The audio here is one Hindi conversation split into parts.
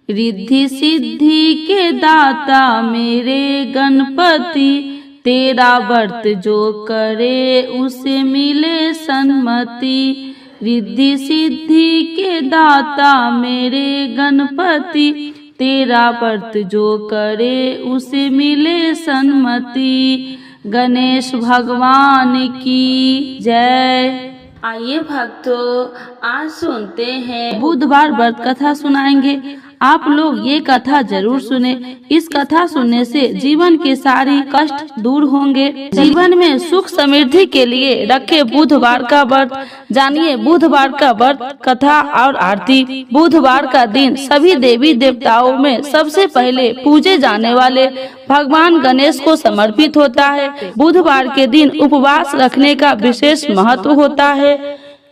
रिद्धि सिद्धि के दाता मेरे गणपति, तेरा व्रत जो करे उसे मिले सन्मति। रिद्धि सिद्धि के दाता मेरे गणपति, तेरा व्रत जो करे उसे मिले सन्मति। गणेश भगवान की जय। आइए भक्तों, आज सुनते हैं बुधवार व्रत कथा सुनाएंगे। आप लोग ये कथा जरूर सुने। इस कथा सुनने से जीवन के सारी कष्ट दूर होंगे। जीवन में सुख समृद्धि के लिए रखे बुधवार का व्रत। जानिए बुधवार का व्रत, कथा और आरती। बुधवार का दिन सभी देवी देवताओं में सबसे पहले पूजे जाने वाले भगवान गणेश को समर्पित होता है। बुधवार के दिन उपवास रखने का विशेष महत्व होता है,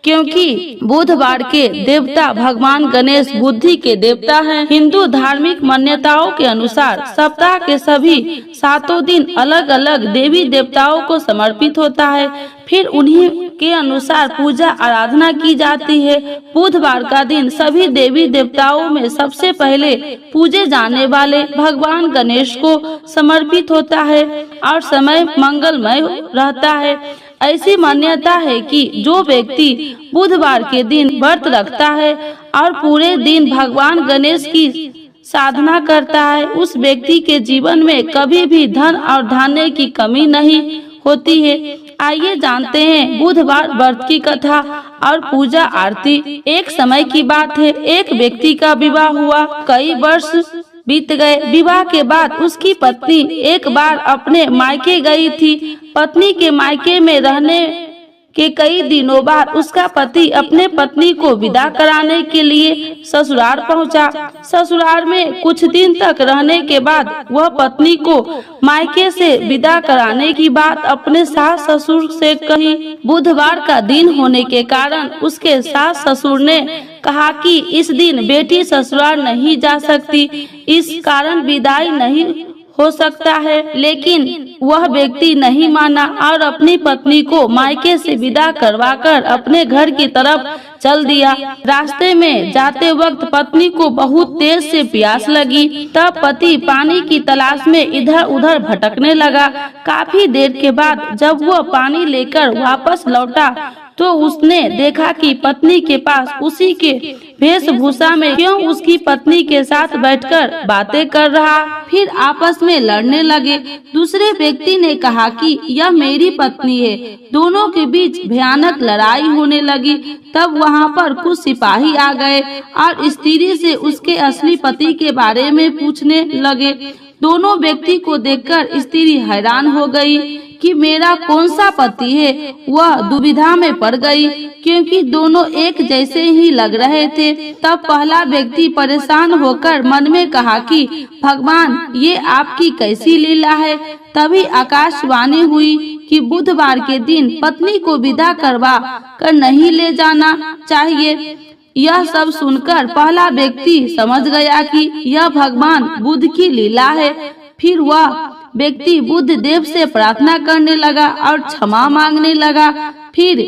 क्योंकि बुधवार के देवता भगवान गणेश बुद्धि के देवता हैं। हिंदू धार्मिक मान्यताओं के अनुसार सप्ताह के सभी 7 दिन अलग अलग देवी देवताओं को समर्पित होता है, फिर उन्हीं के अनुसार पूजा आराधना की जाती है। बुधवार का दिन सभी देवी देवताओं में सबसे पहले पूजे जाने वाले भगवान गणेश को समर्पित होता है और समय मंगलमय रहता है। ऐसी मान्यता है कि जो व्यक्ति बुधवार के दिन व्रत रखता है और पूरे दिन भगवान गणेश की साधना करता है, उस व्यक्ति के जीवन में कभी भी धन और धान्य की कमी नहीं होती है। आइए जानते हैं बुधवार व्रत की कथा और पूजा आरती। एक समय की बात है, एक व्यक्ति का विवाह हुआ। कई वर्ष बीत गए। विवाह के बाद उसकी पत्नी एक बार अपने मायके गई थी। पत्नी के मायके में रहने के कई दिनों बाद उसका पति अपने पत्नी को विदा कराने के लिए ससुराल पहुंचा। ससुराल में कुछ दिन तक रहने के बाद वह पत्नी को मायके से विदा कराने की बात अपने सास ससुर से कही। बुधवार का दिन होने के कारण उसके सास ससुर ने कहा कि इस दिन बेटी ससुराल नहीं जा सकती, इस कारण विदाई नहीं हो सकता है। लेकिन वह व्यक्ति नहीं माना और अपनी पत्नी को मायके से विदा करवाकर अपने घर की तरफ चल दिया। रास्ते में जाते वक्त पत्नी को बहुत तेज से प्यास लगी। तब पति पानी की तलाश में इधर उधर भटकने लगा। काफी देर के बाद जब वह पानी लेकर वापस लौटा तो उसने देखा कि पत्नी के पास उसी के वेशभूषा में क्यों उसकी पत्नी के साथ बैठकर बातें कर रहा। फिर आपस में लड़ने लगे। दूसरे व्यक्ति ने कहा कि यह मेरी पत्नी है। दोनों के बीच भयानक लड़ाई होने लगी। तब वहां पर कुछ सिपाही आ गए और स्त्री से उसके असली पति के बारे में पूछने लगे। दोनों व्यक्ति को देखकर स्त्री हैरान हो गई कि मेरा कौन सा पति है। वह दुविधा में पड़ गई क्योंकि दोनों एक जैसे ही लग रहे थे। तब पहला व्यक्ति परेशान होकर मन में कहा कि भगवान, ये आपकी कैसी लीला है। तभी आकाशवाणी हुई कि बुधवार के दिन पत्नी को विदा करवा कर नहीं ले जाना चाहिए। यह सब सुनकर पहला व्यक्ति समझ गया कि यह भगवान बुद्ध की लीला है। फिर वह व्यक्ति बुद्ध देव से प्रार्थना करने लगा और क्षमा मांगने लगा। फिर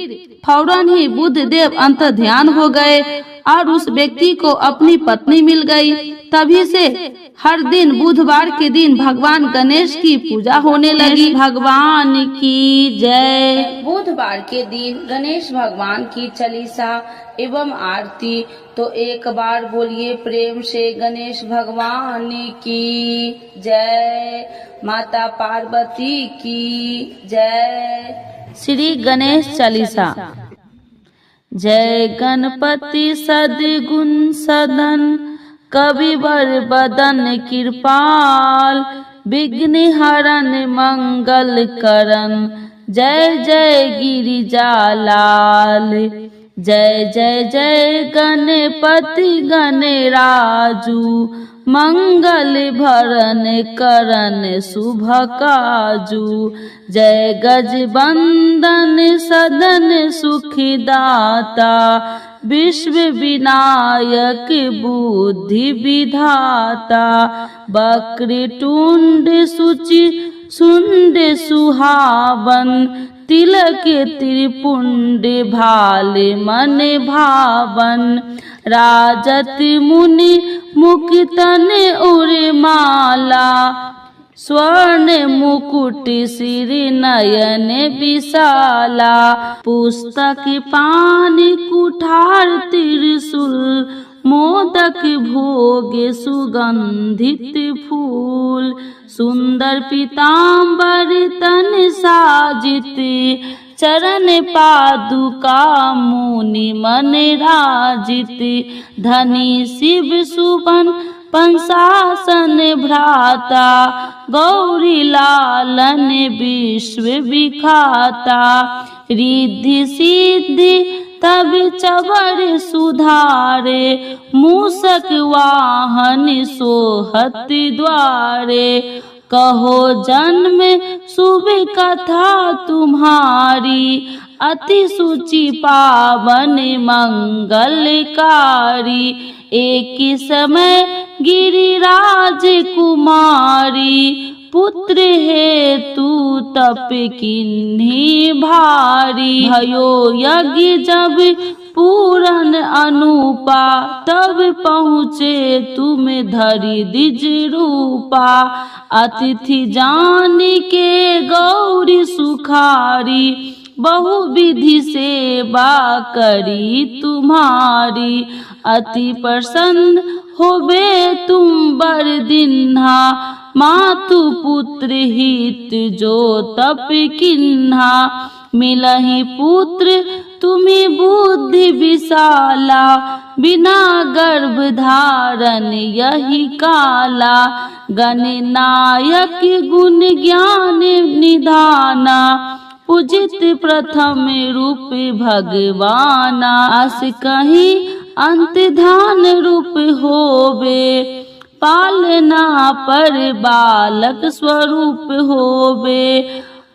फौरन ही बुद्ध देव अंतर्ध्यान हो गए और उस व्यक्ति को अपनी पत्नी मिल गई। तभी से हर दिन बुधवार के दिन भगवान गणेश की पूजा होने लगी। भगवान की जय। बुधवार के दिन गणेश भगवान की चालीसा एवं आरती। तो एक बार बोलिए प्रेम से गणेश भगवान की जय। माता पार्वती की जय। श्री गणेश चालीसा। जय गणपति सद्गुण सदन, कविवर बदन कृपाल, विघ्न हरण मंगल करण, जय जय गिरिजालाल। जय जय जय गणपति गणराजू, मंगल भरण करण शुभ काजू। जय गजबंदन सदन सुखदाता, विश्व विनायक बुद्धि विधाता। वक्रतुंड सुचि सुंड सुहावन, तिलक त्रिपुंड भाले मन भावन, राजत मुनि मुकुटन उर्माला, स्वर्ण मुकुट सिर नयन विशाला, पुस्तक पान कुठार त्रिशूल, मोदक भोग सुगंधित फूल, सुंदर पीताम्बर तन साजित, चरण पादुका मुनि मन राजित, धनी शिव सुबन पंसासन भ्राता, गौरी लालन विश्व विखाता, रिद्धि सिद्धि तब चवर सुधारे, मूषक वाहन सोहत द्वारे, कहो जन्म शुभ कथा तुम्हारी, अति सुचि पावन मंगलकारी, एक समय गिरिराज कुमारी, पुत्र हेतु तप किन्हीं भारी, भयो यज्ञ जब पूरन अनुपा, तब पहुँचे तुम धरि द्विज रूपा, अतिथि जान के गौरी सुखारी, बहुविधि सेवा करी तुम्हारी, अति प्रसन्न होबे तुम बर दिन्हा, मातु पुत्र हित जो तप किन्हा, मिलहि पुत्र तुम्हि बुद्धि विशाला, बिना गर्भ धारण यही काला, गणनायक गुण ज्ञान निधाना, पूजित प्रथम रूप भगवाना, अस कहीं अंत ध्यान रूप होवे, पालना पर बालक स्वरूप होवे,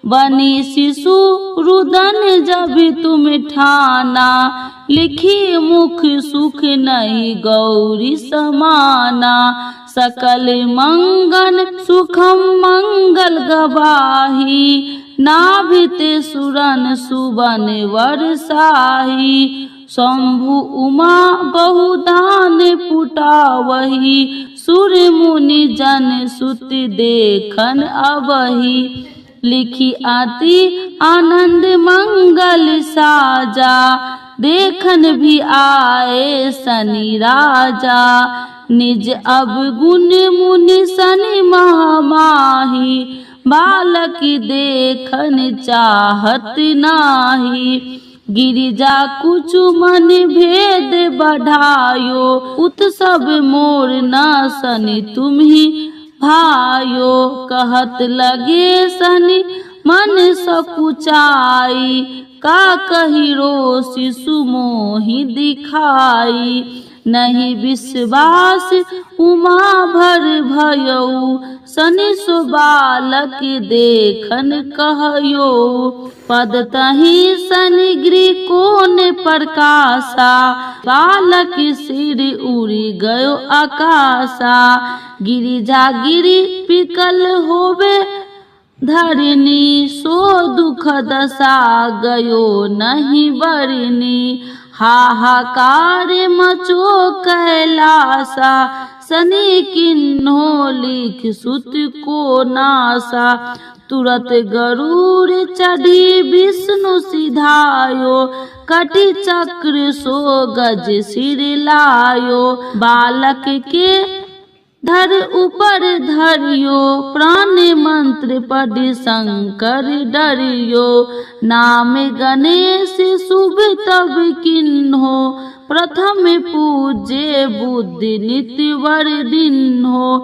बनी शिशु रुदन जब तुम ठाना, लिखी मुख सुख नहीं गौरी समाना, सकल मंगल सुखम मंगल गवाही, नाभित सुरन सुबन वर्षाही, शंभु उमा बहुदान पुटावही, सुर मुनि जन सुत देखन अबही, लिखी आती आनंद मंगल साजा, देखन भी आए शनि राजा, निज अवगुण मुनि शनि महामाही, बालक देखन चाहत नाही, गिरिजा कुछ मन भेद बढ़ायो, उत्सव मोर न शनि तुम्ही भायो, कहत लगे शनि मन सकुचाई, का कही रो शिशु मोहि दिखाई, नहीं विश्वास उमा भर भयऊ, शनि सो बालक देखन कहयो, पद तहि शनि गृह कोन प्रकाशा, बालक सिर उड़ी गयो आकाशा, गिरिजा गिरि पिकल होवे धरनी, सो दुख दशा गयो नहीं बरनी, हाहाकार मचो कैलासा, शनि किन्हो लिख सुत को नासा, तुरत गरुड़ चढ़ी विष्णु सिधायो, कटि चक्र सो गज सिर लायो, बालक के धर ऊपर धरियो, प्राण मंत्र पढ़ शंकर डरियो, नाम गणेश शुभ तब किन्हो, प्रथम पूजे बुद्धि नित्य वर दिन्हो,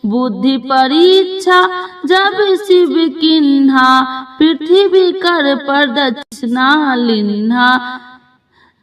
बुद्धि परीक्षा जब शिव किन्हा, पृथ्वी कर प्रदक्षिणा लिन्हा,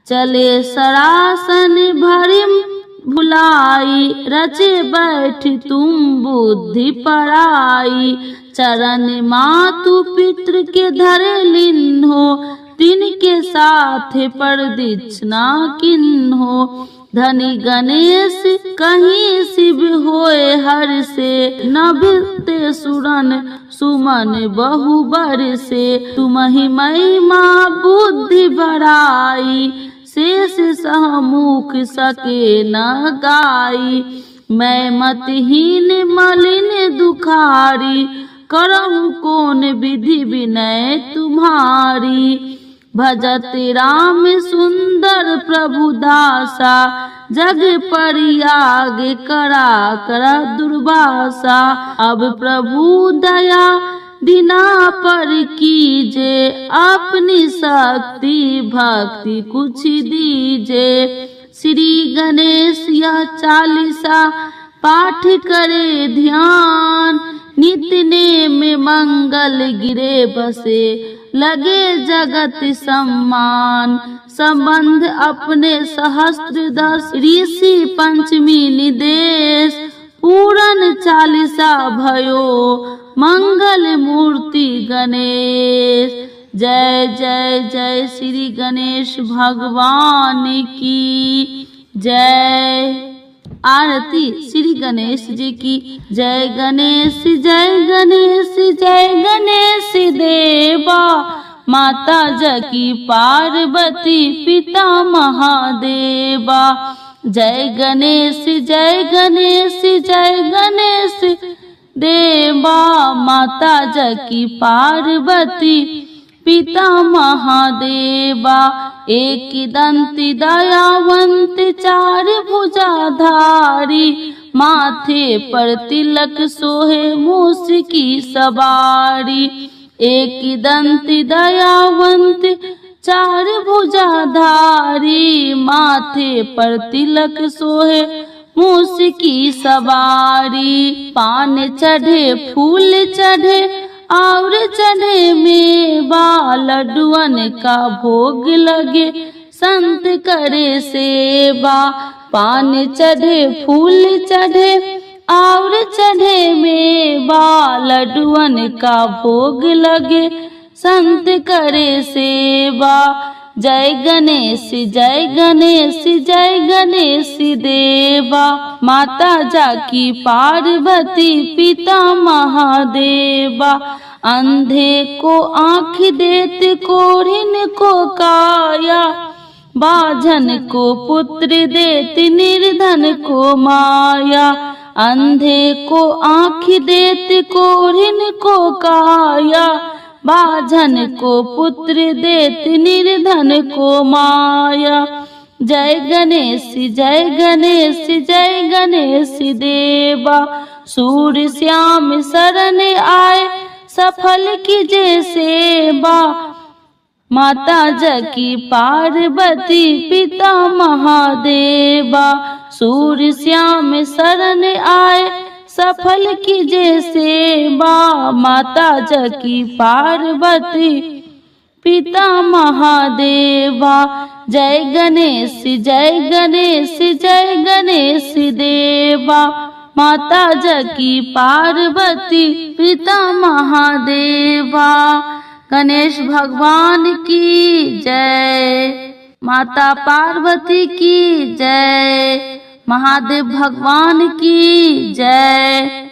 चले सरासन भरिम भुलाई, रचे बैठ तुम बुद्धि पराई, चरण मातु पितृ के धरे लिन्हो, तिनके साथ प्रदक्षिणा किन्हो, धनी गणेश कहीं शिव होए हर से, नभिते सुरन सुमन बहु बर से। तुमहि महिमा बुद्धि बढ़ाई, शेष सहमुख सके न गाई। मैं मतहीन मलिन दुखारी, करहु कौन विधि विनय तुम्हारी। भजत राम सुंदर प्रभु दासा, जग परियाग करा करा दुर्वासा। अब प्रभु दया दीना पर कीजे, अपनी शक्ति भक्ति कुछ दीजे। श्री गणेश यह चालीसा पाठ करे ध्यान, नित्य नेम मंगल गिरे बसे, लगे जगत सम्मान। संबंध अपने सहस्त्र दस, ऋषि पंचमी निदेश। पूरन चालीसा भयो मंगल मूर्ति गणेश। जय जय जय श्री गणेश भगवान की जय। आरती श्री गणेश जी की। जय गणेश जय गणेश जय गणेश देवा, माता जकी पार्वती पिता महादेवा। जय गणेश जय गणेश जय गणेश देवा, माता जकी पार्वती पिता महादेवा। एक दंती दयावंत चार भुजाधारी, माथे पर तिलक सोहे मूस की सवारी। एक दंती दयावंत चार भुजाधारी, माथे पर तिलक सोहे मूस की सवारी। पान चढ़े फूल चढ़े और चढ़े मेवा, लड्डुअन का भोग लगे संत करे सेवा। पान चढ़े फूल चढ़े और चढ़े मेवा, लड्डुअन का भोग लगे संत करे सेवा। जय गणेश जय गणेश जय गणेश देवा, माता जाकी पार्वती पिता महादेवा। अंधे को आँख देते कोढ़िन को काया, बाझन को पुत्र देते निर्धन को माया। अंधे को आँख देते कोढ़िन को काया, बाझन को पुत्र देते निर्धन को माया। जय गणेश जय गणेश जय गणेश देवा, सूर्य श्याम शरण आए सफल कीजे सेवा। माता जकी पार्वती पिता महादेवा, सूर्य श्याम शरण आए सफल कीजे सेवा। माता जकी पार्वती पिता महादेवा। जय गणेश जय गणेश जय गणेश देवा, माता जकी पार्वती पिता महादेवा। गणेश भगवान की जय, माता पार्वती की जय, महादेव भगवान की जय।